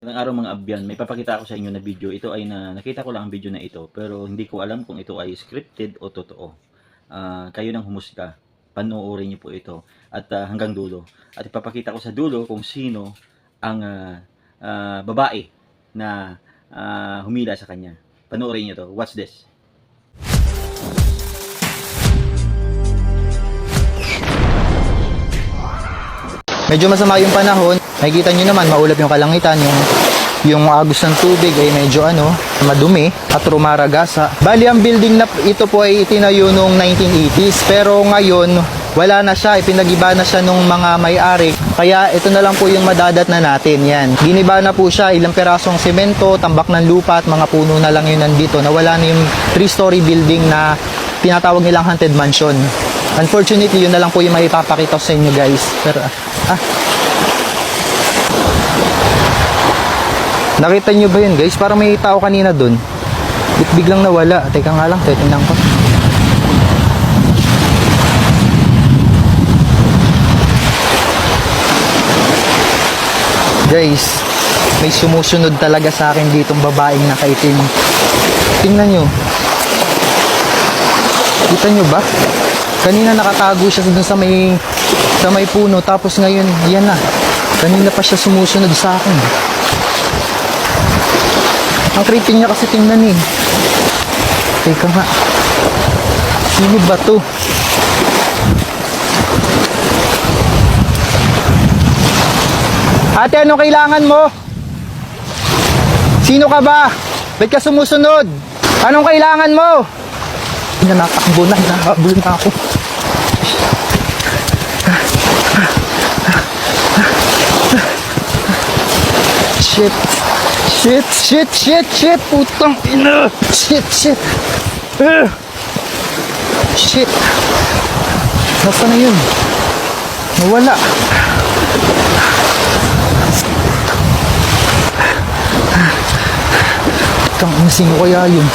Ilang araw mga abyan, may papakita ako sa inyo na video. Ito ay nakita ko lang ang video na ito, pero hindi ko alam kung ito ay scripted o totoo. Kayo nang humusga. Panoorin niyo po ito at hanggang dulo. At ipapakita ko sa dulo kung sino ang babae na humila sa kanya. Panoorin niyo to. Watch this. Medyo masama yung panahon. Nakikita nyo naman, maulap yung kalangitan, yung agos ng tubig ay medyo madumi at rumaragasa. Bali, ang building na ito po ay itinayo noong 1980s, pero ngayon wala na siya, ipinagiba na siya nung mga may-ari. Kaya ito na lang po yung madadat na natin. Yan. Giniba na po siya, ilang perasong semento, tambak ng lupa at mga puno na lang yun nandito. Nawala na yung 3-story building na tinatawag nilang haunted mansion. Unfortunately, yun na lang po yung maipapakita ko sa inyo, guys. Pero, nakita nyo ba yun, guys? Parang may tao kanina dun. Biglang nawala. Teka nga lang, titingnan ko. Guys, may sumusunod talaga sa akin ditong babaeng nakaitim. Tingnan nyo. Kita nyo ba? Kanina nakatago siya dun sa may puno, tapos ngayon, yan na. Kanina pa siya sumusunod sa akin. Ang creepy niya kasi tingnan eh. Teka nga. Sino ba to? Ate, anong kailangan mo? Sino ka ba? Ba't ka sumusunod? Anong kailangan mo? Natakbo na, hinahabol na ako. Shit. Shit. Putang ina. Shit. Shit. Nasaan na yun? Nawala. Putang ina, sino kaya yun?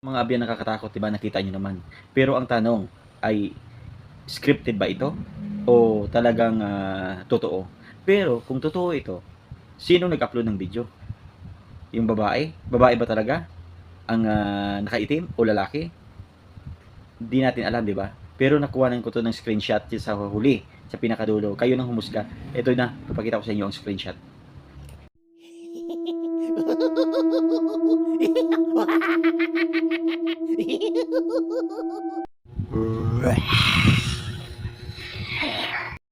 Mga abyan, nakakatakot, diba? Nakita nyo naman. Pero ang tanong ay, scripted ba ito? O talagang totoo? Pero kung totoo ito, sino nag-upload ng video? Yung babae? Babae ba talaga? Ang nakaitim o lalaki? Hindi natin alam, diba? Pero nakuha ko to ng screenshot sa huli, sa pinakadulo. Kayo nang humusga. Ito na, papakita ko sa inyo ang screenshot.